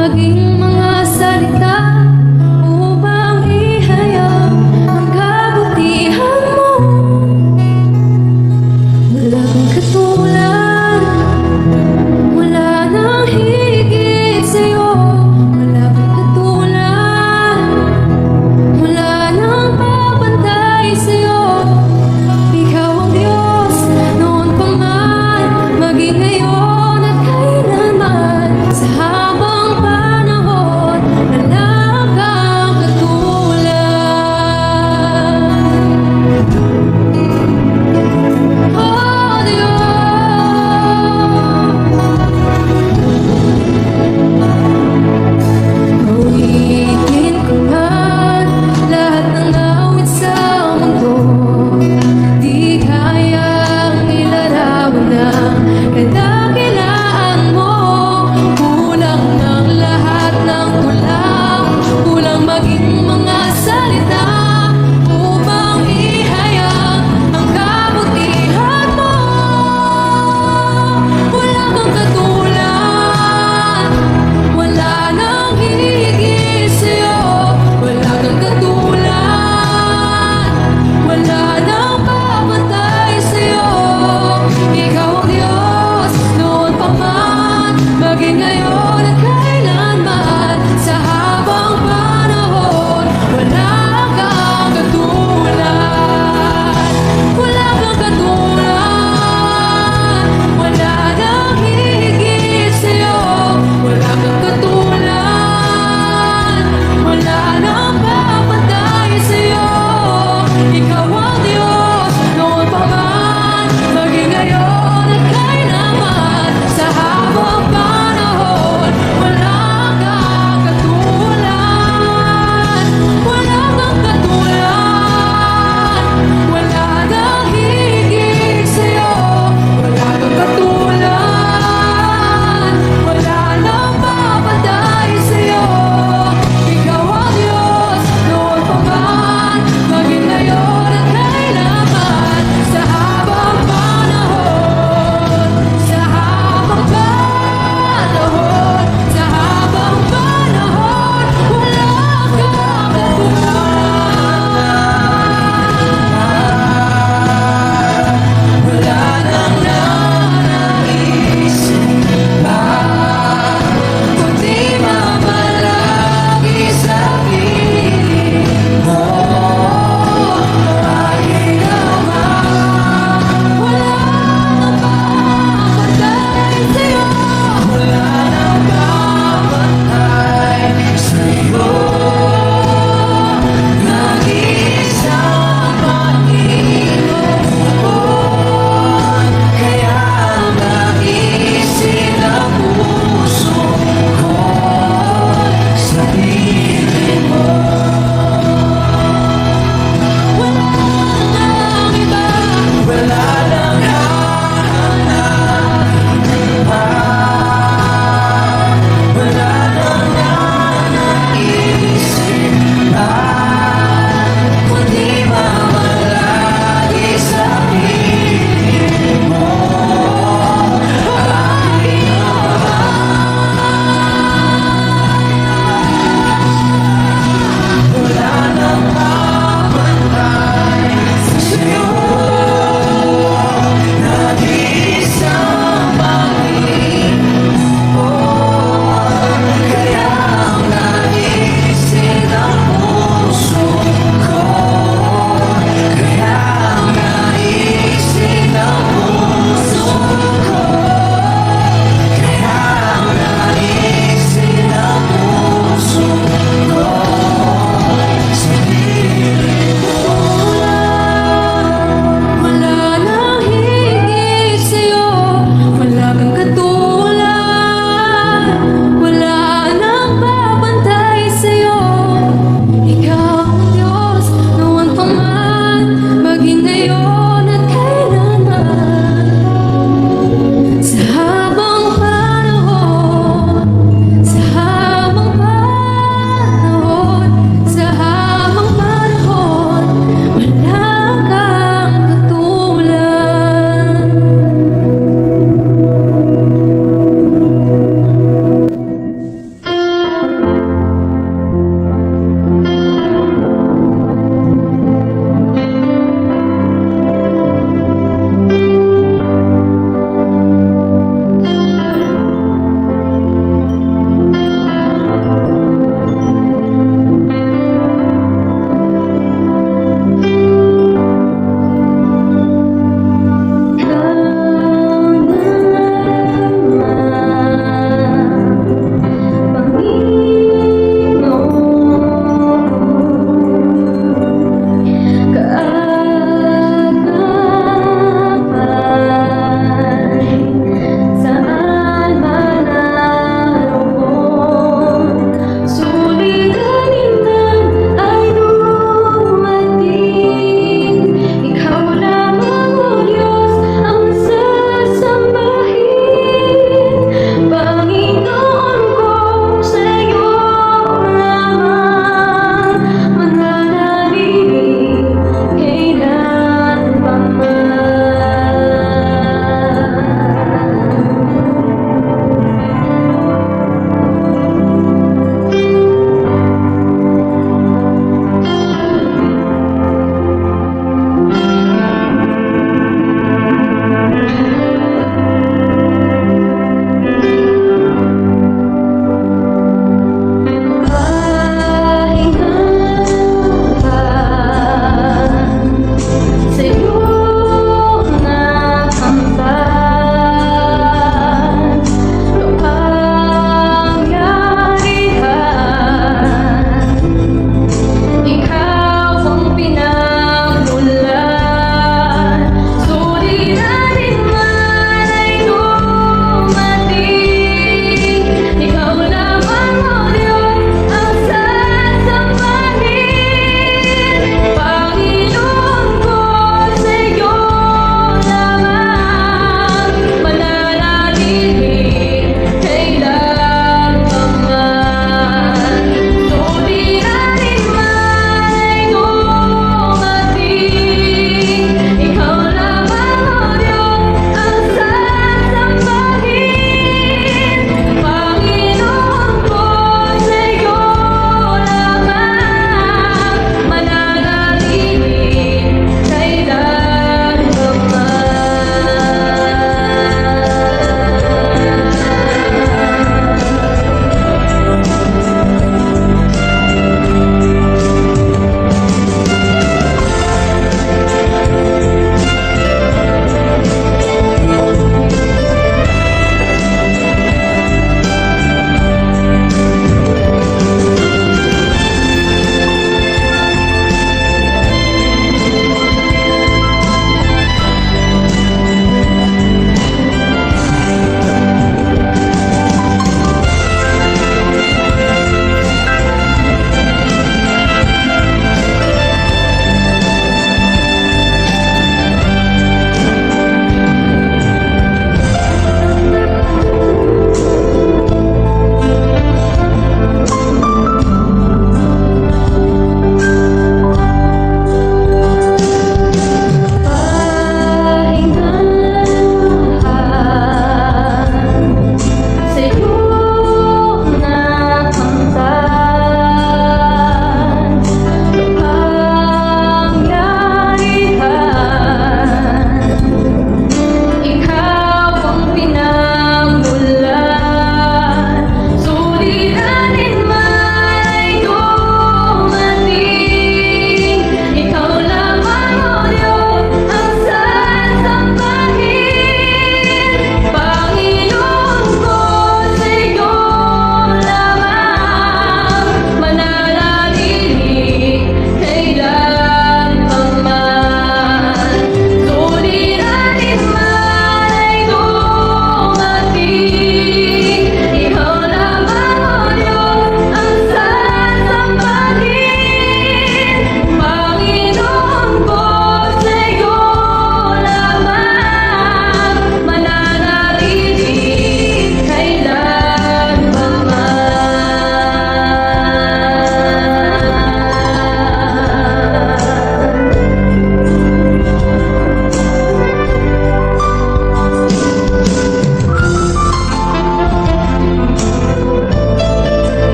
Maging mga salita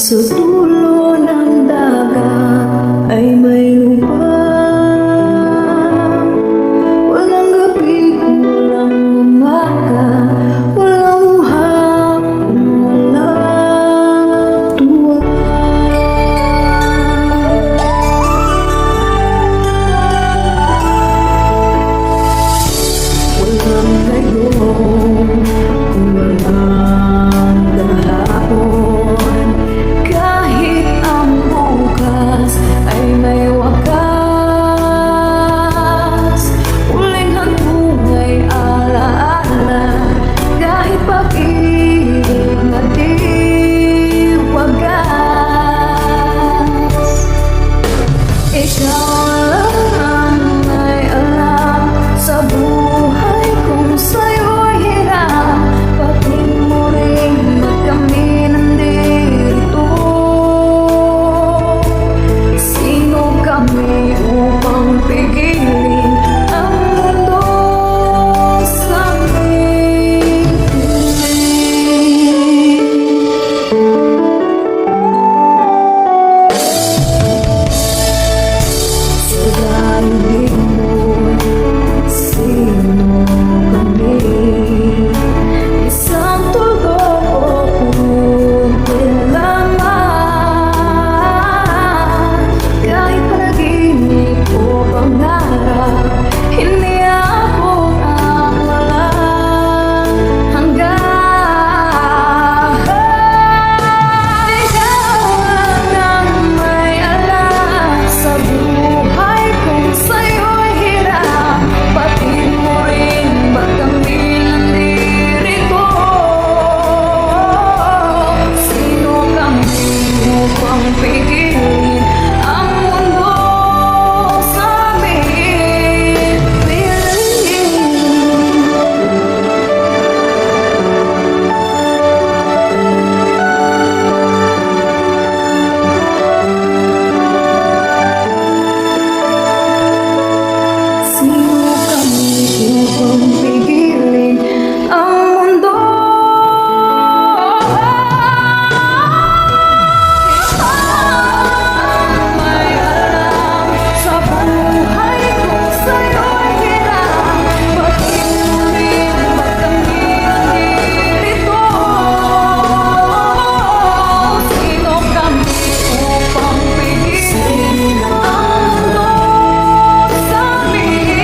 Sa dulo ng dagat ay may lubang. Walang gabi, walang umaga, walang hapon, walang tuwa. Walang ngayon, walang kahapon. Kahit ang bukas ay may wakas, huling hantong ay alaala. Kahit pag-ibig na di wagas, ikaw lang ang may alam sa buhay kung sa'yo'y hirap. Pati mo rin ba't kami nandito? Sino kami upang pigilin ang mundo sa amin? Sa daigdig mo, sino kami? Isang tuldok o pumuntin lamang. Kahit panaginip o pangarap, hindi ako ang walang hanggan. Ikaw lang ang may alam sa buhay kung sa'yo'y hirap. Pati mo rin ba't kami nandito? Sino kami upang pigilin ang mundo sa amin? Sino kami upang pigilin ang mundo? May alam sa buhay kung sa'yo'y hirap. Pati mo rin ba't kami nandito? Sino kami upang pigilin ang mundo sa amin?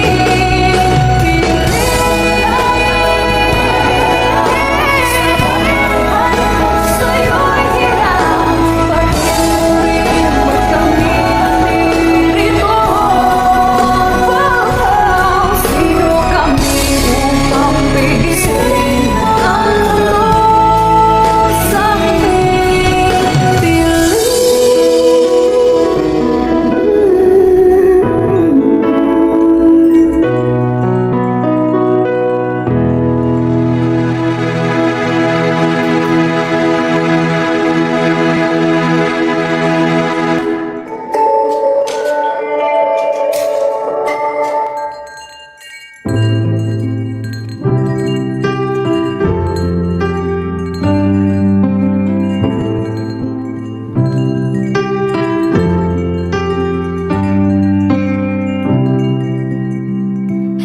Sa'yo'y hirap. Pati mo rin ba't kami nandito? Sino kami upang pigilin ang mundo sa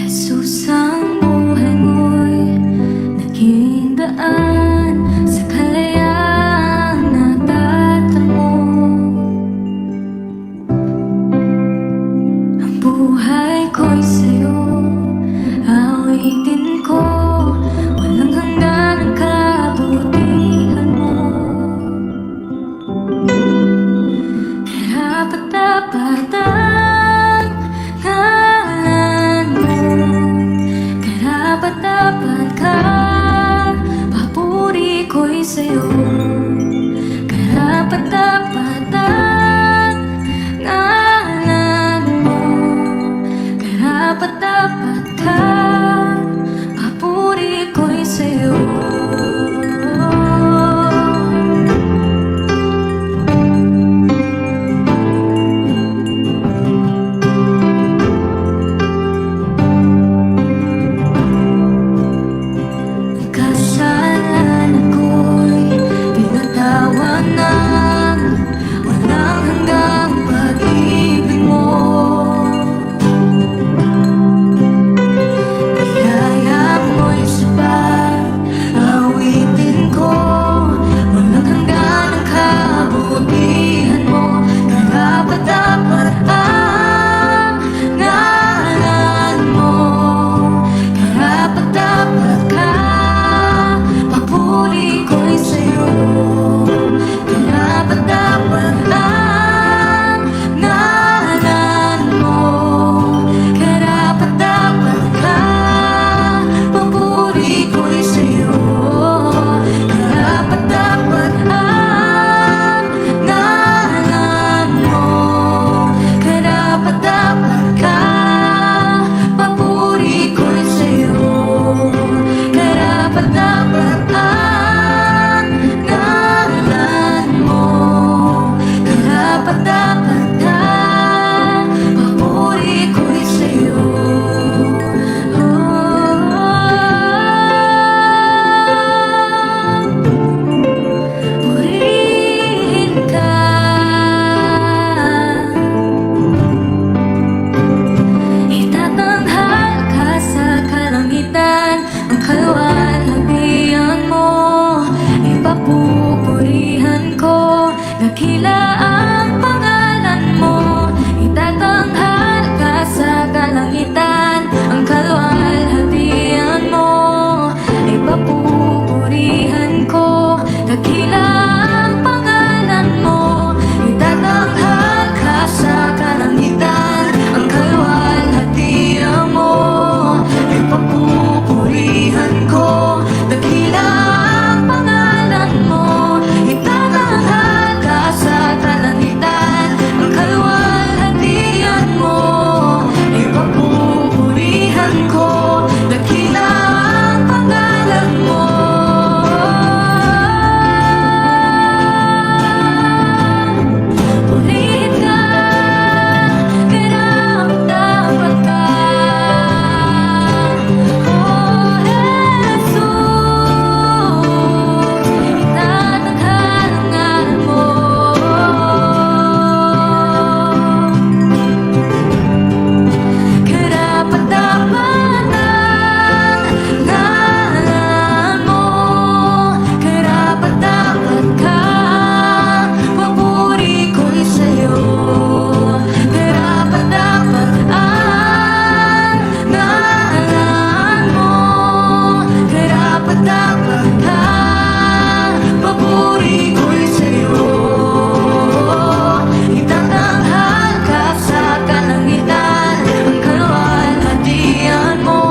Jesus, ang buhay mo'y naging daan sa kalayaan na tatamo. Ang buhay ko'y sa'yo, awitin ko, walang hanggan ang kabutihan mo. Karapat-dapat ang ngalan mo, karapat-dapat ka, papuri ko'y sa'yo. Karapat-dapat ang ngalan mo, karapat-dapat ka, papuri ko'y sa'yo. Kasalanan ako'y ang pangalan mo, itatanghal ka sa kalangitan. Ang kaluwalhatian mo ay papupurihan ko. Dakila ang pangalan mo, itatanghal ka sa kalangitan. Ang kaluwalhatian mo ay papupurihan ko. Dakila ang pangalan mo, itatanghal ka sa kalangitan. Ang kaluwalhatian mo ay papupurihan ko. Dakila ang pangalan mo. Purihin ka, karapat-dapat ka. Oh, Jesus, itatanghal ang ngalan mo. Karapat-dapat ang ngalan mo, karapat-dapat ka, papuri ko'y sa'yo. Karapat-dapat ang ngalan mo, karapat-dapat ka, papuri ko'y sa'yo. Itatanghal ka sa kalangitan. Ang kaluwalhatian mo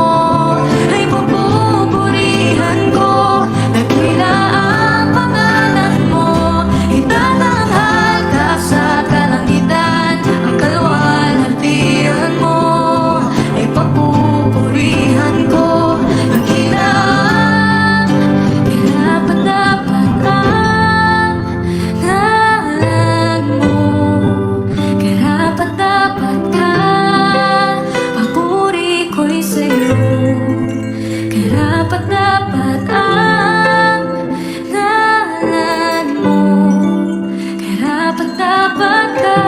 ay papupurihan ko. Dakila ang pangalan mo, itatanghal ka sa kalangitan. Ang kaluwalhatian mo ay papupurihan ko. Dakila karapat-dapat ang ngalan mo, karapat-dapat ka, papuri ko'y sa'yo. Karapat-dapat ang ngalan mo, karapat-dapat ka,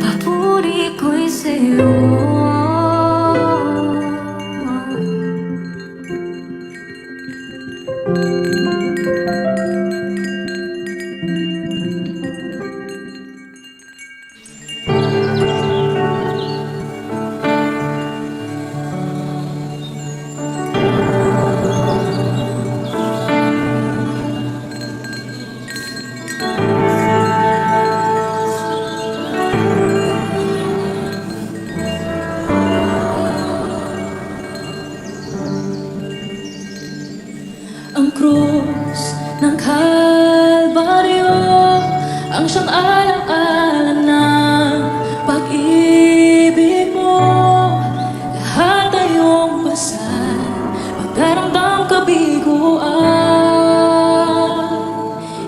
papuri ko'y sa'yo. Ang krus ng Kalbaryo, ang siyang alaala ng pag-ibig mo. Lahat ay iyong pasan, pagdaramdam kabiguan.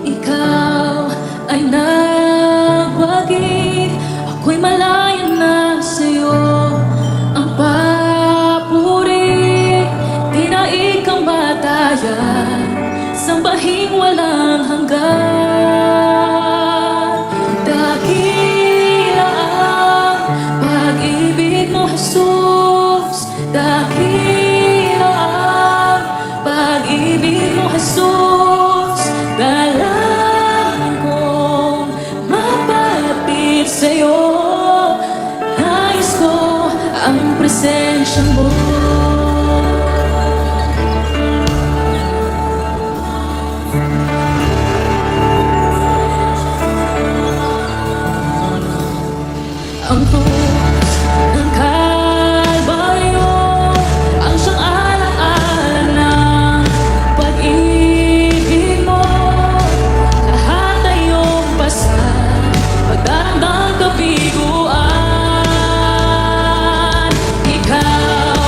Ikaw ay nagwagi, ako'y malaya na sa'yo. Ang papuri, tinaig kang batayan, sambahing walang hanggan. Dakila ang pag-ibig mo, Jesus. Dakila ang pag-ibig mo, Jesus. Dalangin kong mapalapit sa'yo. Nais ko ang presensya mo. Ang krus ng Kalbaryo, ang siyang alaala ng pag-ibig mo. Lahat ay iyong pasan, pagdaramdam kabiguan. Ikaw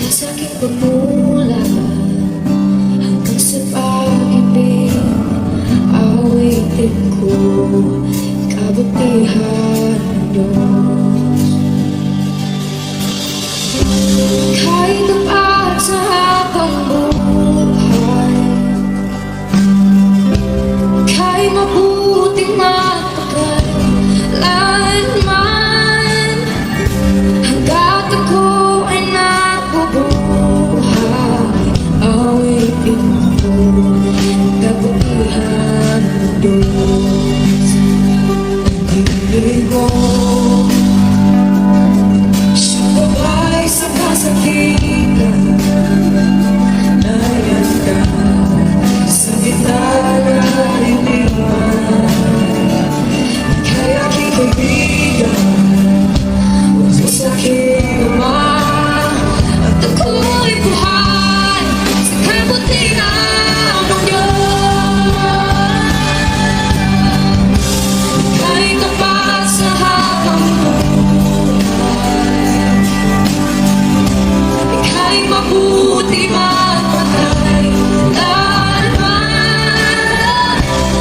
sa aking pagmulan hanggang sa pag-ibig, awitin ko kabutihan ng Diyos. Kahit tapat sa habang buhay, kahit mabuting matagal lanman, hanggat ako ay nabubuhay, awitin ko kabutihan ng Diyos. Pag-ibig mo sa babay sa kasakitan, nayan ka sa gitna ng iniwan. Kaya aking kaibigan, huwag mo sa aking naman, at ako'y buhay sa kabutihan ng Diyos. Kahit tapat sa habang buhay, kahit mabuti man patay lanman,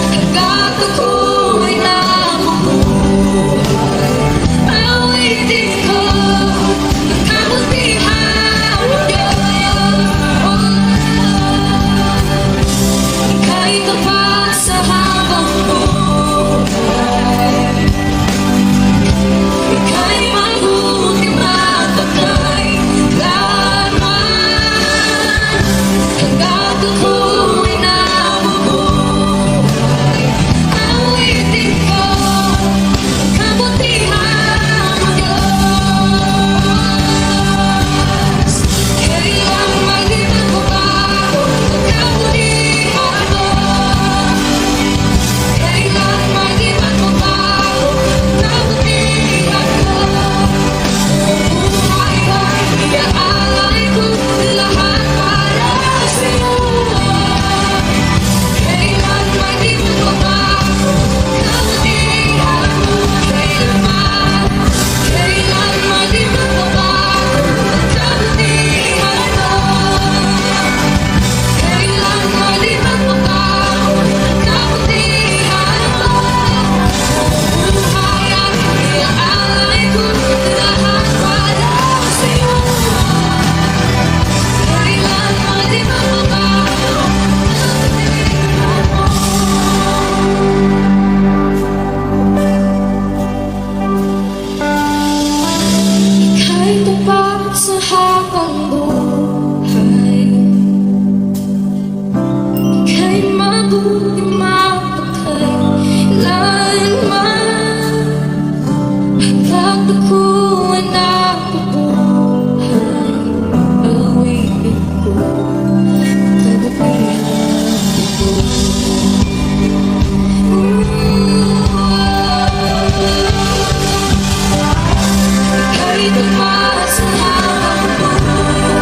hanggat ako ay nabubuhay, awitin ko ang kabutihan ng Diyos. Kahit tapat sa habang buhay, kahit mabuti man patay lanman, hanggat ako ay nabubuhay, awitin ko ang kabutihan ng Diyos. Kailanman di magbabago ang kabutihan mo, kailanman di magbabago ang kabutihan mo. Buhay ay iaalay ko lahat para sa'yo. Kailanman di magbabago ang kabutihan mo, kailanman di magbabago ang kabutihan mo, kailanman di magbabago ang kabutihan mo. Buhay ay iaalay ko lahat para sa'yo. Kailanman di magbabago ang kahit tapat sa habang buhay, kahit mabuti mapatay lanman, hanggat ako ay nabubuhay, awitin ko kabutihan ng Diyos. Kahit tapat sa habang buhay,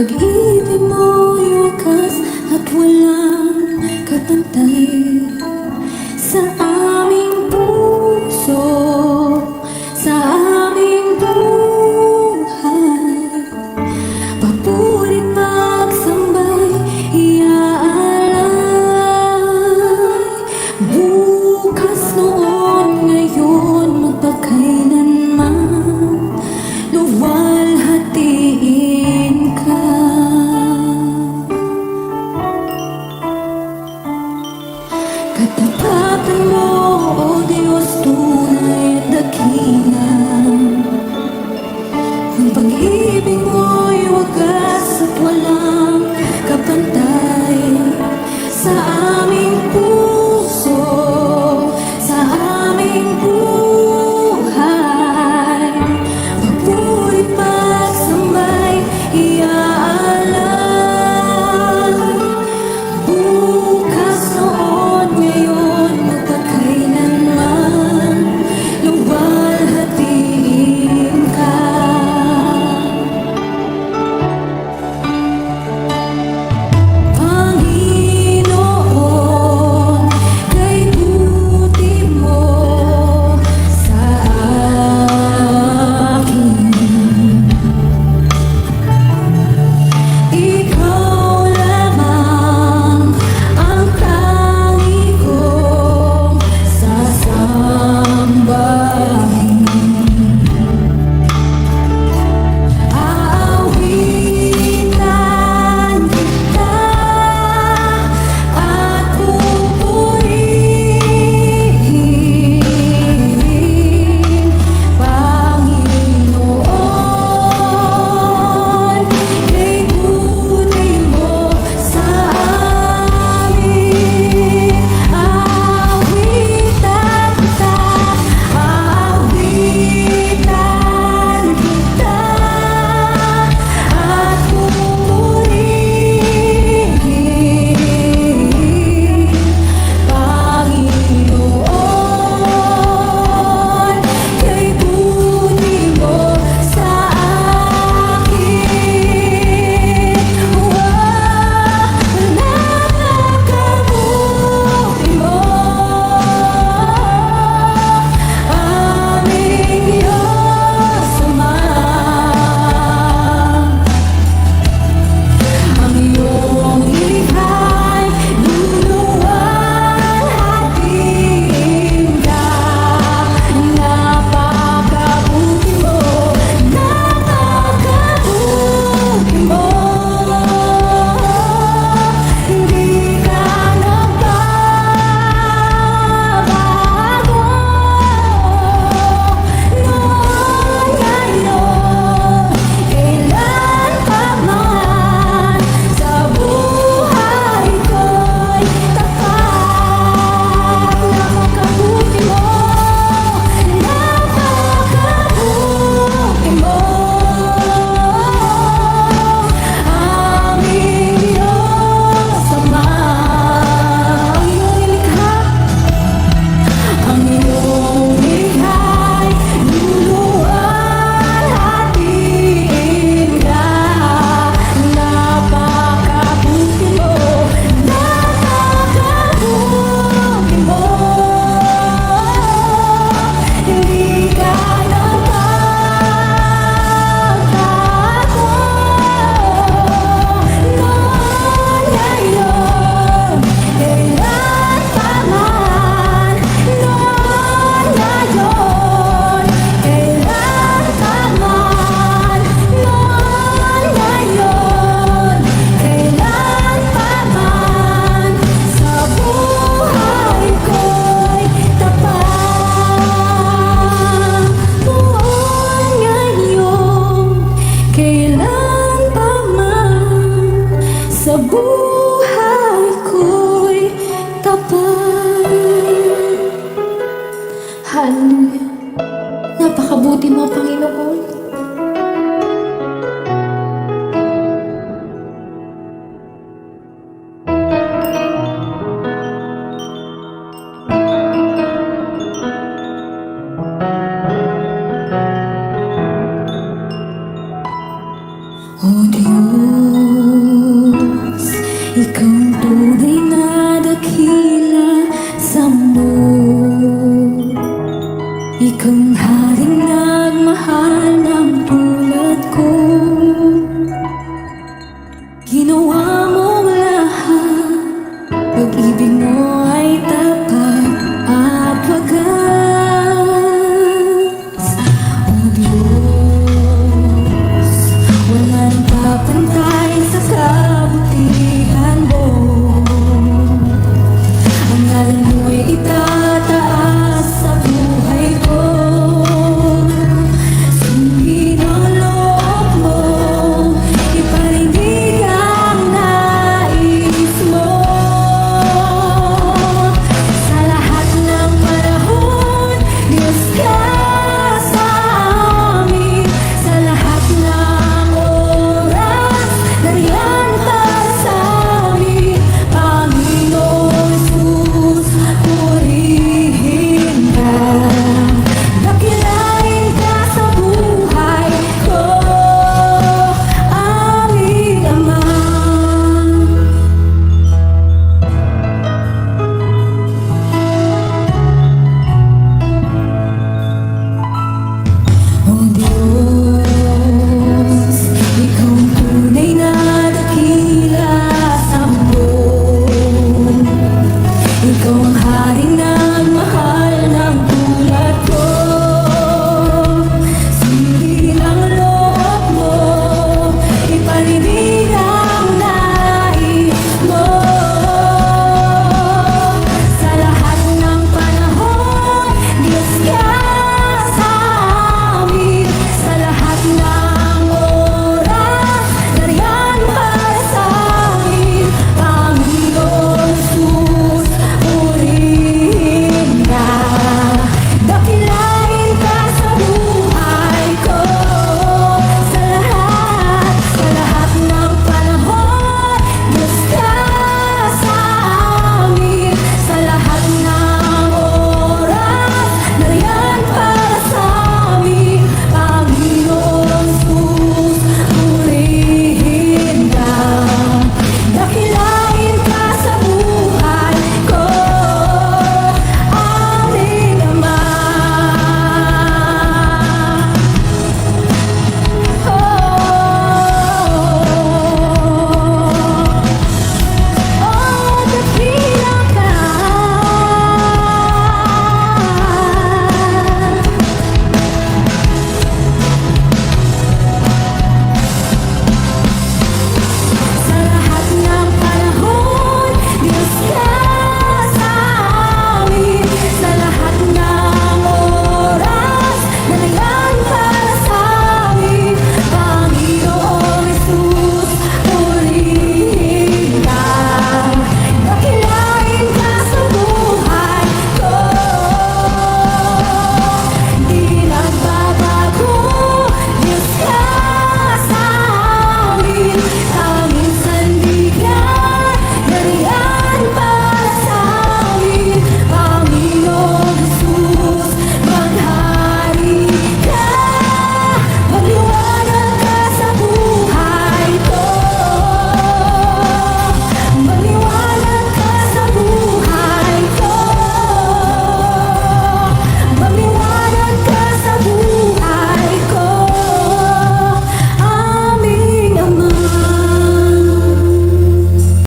pag-ibig mo'y wakas at walang kapantay sa aming puso, sa aming buhay. Papurit magsambay, iaalay. Bukas, noon, ngayon, magpakailanman, luwalhatiin ka. Katapatan mo, O Diyos, tunay at dakilang. Ang pag-ibig mo'y wagas at walang kapantay sa aming puso, sa aming buhay. Papurit magsambay, iaalay. Bukas, noon, ngayon, magpakailanman, luwalhatiin ka. Panginoon, kay buti mo sa akin. Ikaw lamang ang tangi kong sasambahin. Aawitan kita at pupurihin, Panginoon, kay buti mo sa amin. Aawitan kita, aawitan kita at pupurihin, Panginoon, kay buti mo sa akin. Napakabuti mo, aming Diyos Ama. Ang iyong ika'y luluwalhatiin ka. Napakabuti mo, napakabuti mo. Hindi ka nagbabago. Noon, ngayon, kailan pa man, sa buhay ko'y tapat. Napakabuti mo, napakabuti mo, aming Diyos Ama. Ang iyong likha'y luluwalhatiin ka. Napakabuti mo, napakabuti mo. Hindi ka nagbabago. Noon, ngayon, kailan pa man. Noon, ngayon, kailan pa man. Noon, ngayon, kailan pa man. Sa buhay ko'y tapat. Noon, ngayon, kailan pa man. Sa buhay ko'y tapat. Hallelujah. Napakabuti mo, Panginoon. O Diyos, rin nagmahal ng tunay.